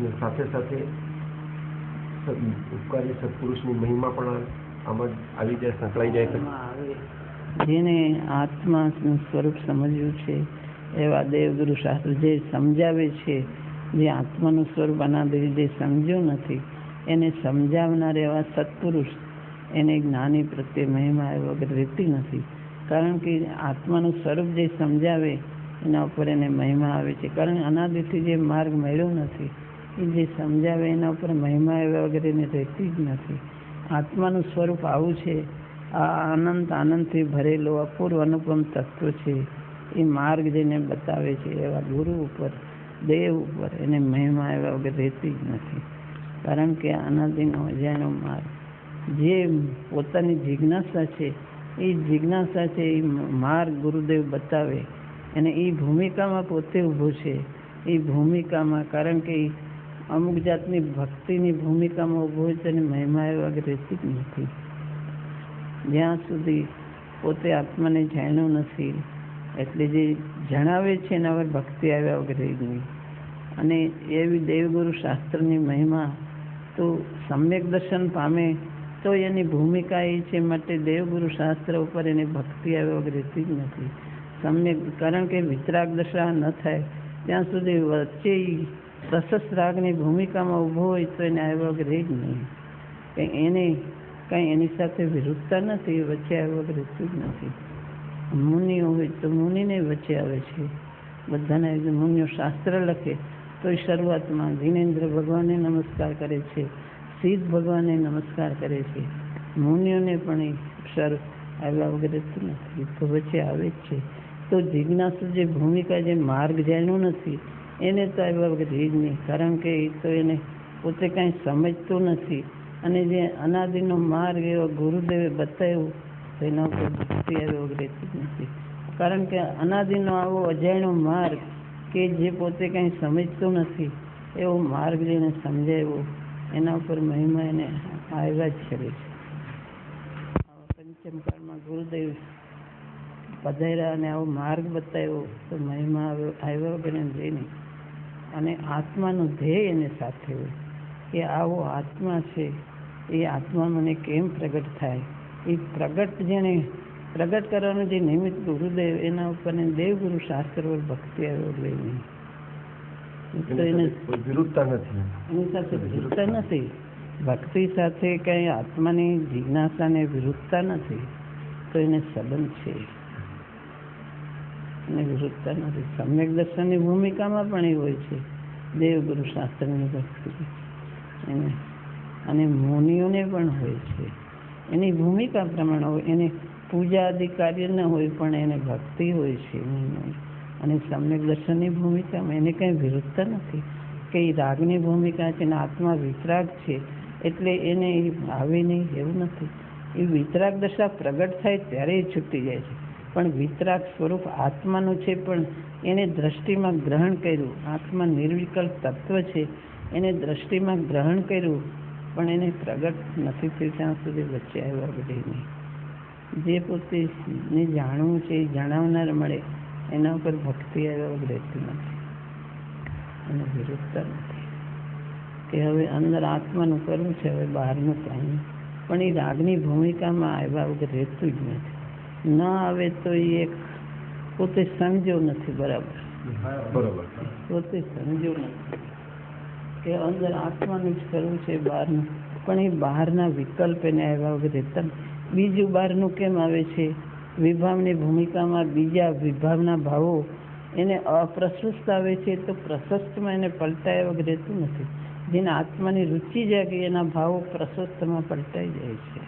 અને સાથે સાથે ઉપકારી સત્પુરુષની મહિમા પણ આમાં આવી જાય, સંકળાઈ જાય. જેને આત્માનું સ્વરૂપ સમજ્યું છે એવા દેવગુરુ શાસ્ત્ર જે સમજાવે છે, જે આત્માનું સ્વરૂપ અનાદિ જે સમજ્યું નથી એને સમજાવનાર એવા સત્પુરુષ, એને જ્ઞાની પ્રત્યે મહિમા એ વગર રહેતી નથી. કારણ કે આત્માનું સ્વરૂપ જે સમજાવે એના ઉપર એને મહિમા આવે છે. કારણ અનાદિથી જે માર્ગ મળ્યો નથી એ જે સમજાવે એના ઉપર મહિમા આવ્યા વગર એને રહેતી જ નથી. આત્માનું સ્વરૂપ આવું છે, આ અનંત આનંદથી ભરેલો અપૂર્વ અનુપમ તત્વ છે. એ માર્ગ જેને બતાવે છે એવા ગુરુ ઉપર, દેવ ઉપર એને મહિમા આવ્યા વગર રહેતી જ નથી. કારણ કે અનાદિનો અજાણ્યો માર્ગ જે પોતાની જિજ્ઞાસા છે એ જિજ્ઞાસા છે એ માર્ગ ગુરુદેવ બતાવે અને એ ભૂમિકામાં પોતે ઊભો છે. એ ભૂમિકામાં કારણ કે અમુક જાતની ભક્તિની ભૂમિકામાં ઊભો હોય તેને મહિમા આવ્યા વગર રહેતી જ નથી. જ્યાં સુધી પોતે આત્માને જાણ્યું નથી એટલે જે જણાવે છે એના વગર ભક્તિ આવ્યા વગર રહી નહીં. અને એવી દેવગુરુ શાસ્ત્રની મહિમા તો સમ્યક દર્શન પામે તો એની ભૂમિકા એ છે માટે દેવગુરુ શાસ્ત્ર ઉપર એની ભક્તિ આવ્યા વગર રહેતી જ નથી. સમ્યક કારણ કે વિતરાગ દશા ન થાય ત્યાં સુધી વચ્ચે રસસ રાગની ભૂમિકામાં ઊભો હોય તો એને આવ્યા વગર રહી જ નહીં. કંઈ એને કંઈ એની સાથે વિરુદ્ધતા નથી, વચ્ચે આવ્યા વગર રહેતું જ નથી. મુનિઓ હોય તો મુનિને વચ્ચે આવે છે. બધાને મુનિઓ શાસ્ત્ર લખે તો એ શરૂઆતમાં જીનેન્દ્ર ભગવાનને નમસ્કાર કરે છે, સિદ્ધ ભગવાનને નમસ્કાર કરે છે. મુનિઓને પણ એ અક્ષર આવ્યા વગર રહેતું નથી, તો વચ્ચે આવે જ છે. તો જિજ્ઞાસુ જે ભૂમિકા જે માર્ગ જાણ્યો નથી એને તો આવ્યા વગર રહી જ નહીં. કારણ કે એ તો એને પોતે કાંઈ સમજતું નથી. અને જે અનાદિનો માર્ગ એવો ગુરુદેવે બતાવ્યો તો એના ઉપર ભક્તિ આવ્યા વગર રહેતી જ નથી. કારણ કે અનાદિનો આવો અજાણ્યો માર્ગ કે જે પોતે કંઈ સમજતું નથી એવો માર્ગ જેને સમજાવ્યો એના ઉપર મહિમા એને આવ્યા જ કરે છે. પંચમકાળમાં ગુરુદેવ પધાર્યા અને આવો માર્ગ બતાવ્યો તો મહિમા આવ્યા વગર એને રહે નહીં. અને આત્માનું ધ્યેય એને સાથે હોય કે આવો આત્મા છે, એ આત્મા મને કેમ પ્રગટ થાય, એ પ્રગટ જેને પ્રગટ કરવાનું જે નિમિત્ત ગુરુદેવ એના ઉપર દેવગુરુ શાસ્ત્ર પર ભક્તિ આવ્યો લઈ નહીં. તો એને વિરુદ્ધતા નથી, એની સાથે વિરુદ્ધતા નથી. ભક્તિ સાથે કંઈ આત્માની જિજ્ઞાસાને વિરુદ્ધતા નથી, તો એને સંબંધ છે. એને વિરુદ્ધતા નથી. સમ્યક દર્શનની ભૂમિકામાં પણ એ હોય છે દેવગુરુ શાસ્ત્રની ભક્તિ એને, અને મુનિઓને પણ હોય છે. એની ભૂમિકા પ્રમાણે હોય. એને પૂજા આદિ કાર્ય ન હોય પણ એને ભક્તિ હોય છે. અને સમ્યક દર્શનની ભૂમિકામાં એને કંઈ વિરુદ્ધતા નથી કે એ રાગની ભૂમિકા છે અને આત્મા વિતરાગ છે એટલે એને એ આવે નહીં એવું નથી. એ વિતરાગ દશા પ્રગટ થાય ત્યારે એ છૂટી જાય છે. પણ વિતરાગ સ્વરૂપ આત્માનું છે પણ એને દ્રષ્ટિમાં ગ્રહણ કર્યું. આત્મા નિર્વિકલ્પ તત્વ છે, એને દ્રષ્ટિમાં ગ્રહણ કર્યું પણ એને પ્રગટ નથી થયું ત્યાં સુધી વચ્ચે આવ્યા વગર નહીં. જે પોતે ને જાણવું છે એ જણાવનાર મળે એના ઉપર ભક્તિ આવ્યા વગર રહેતી નથી. અને વિરુદ્ધતા નથી કે હવે અંદર આત્માનું કરવું છે, હવે બહારનું કાંઈ પણ એ રાગની ભૂમિકામાં આવ્યા વગર રહેતું જ નથી. ન આવે તો એ એક પોતે સમજ્યો નથી બરાબર. પોતે સમજ્યો નથી કે અંદર આત્માનું જ કરવું છે, બહારનું પણ એ બહારના વિકલ્પ એને આવ્યા વગર રહેતા. બીજું બહારનું કેમ આવે છે? વિભાવની ભૂમિકામાં બીજા વિભાવના ભાવો એને અપ્રશસ્ત આવે છે તો પ્રશસ્તમાં એને પલટાયા વગર રહેતું નથી. જેને આત્માની રુચિ જાગે એના ભાવો પ્રશસ્તમાં પલટાઈ જાય છે.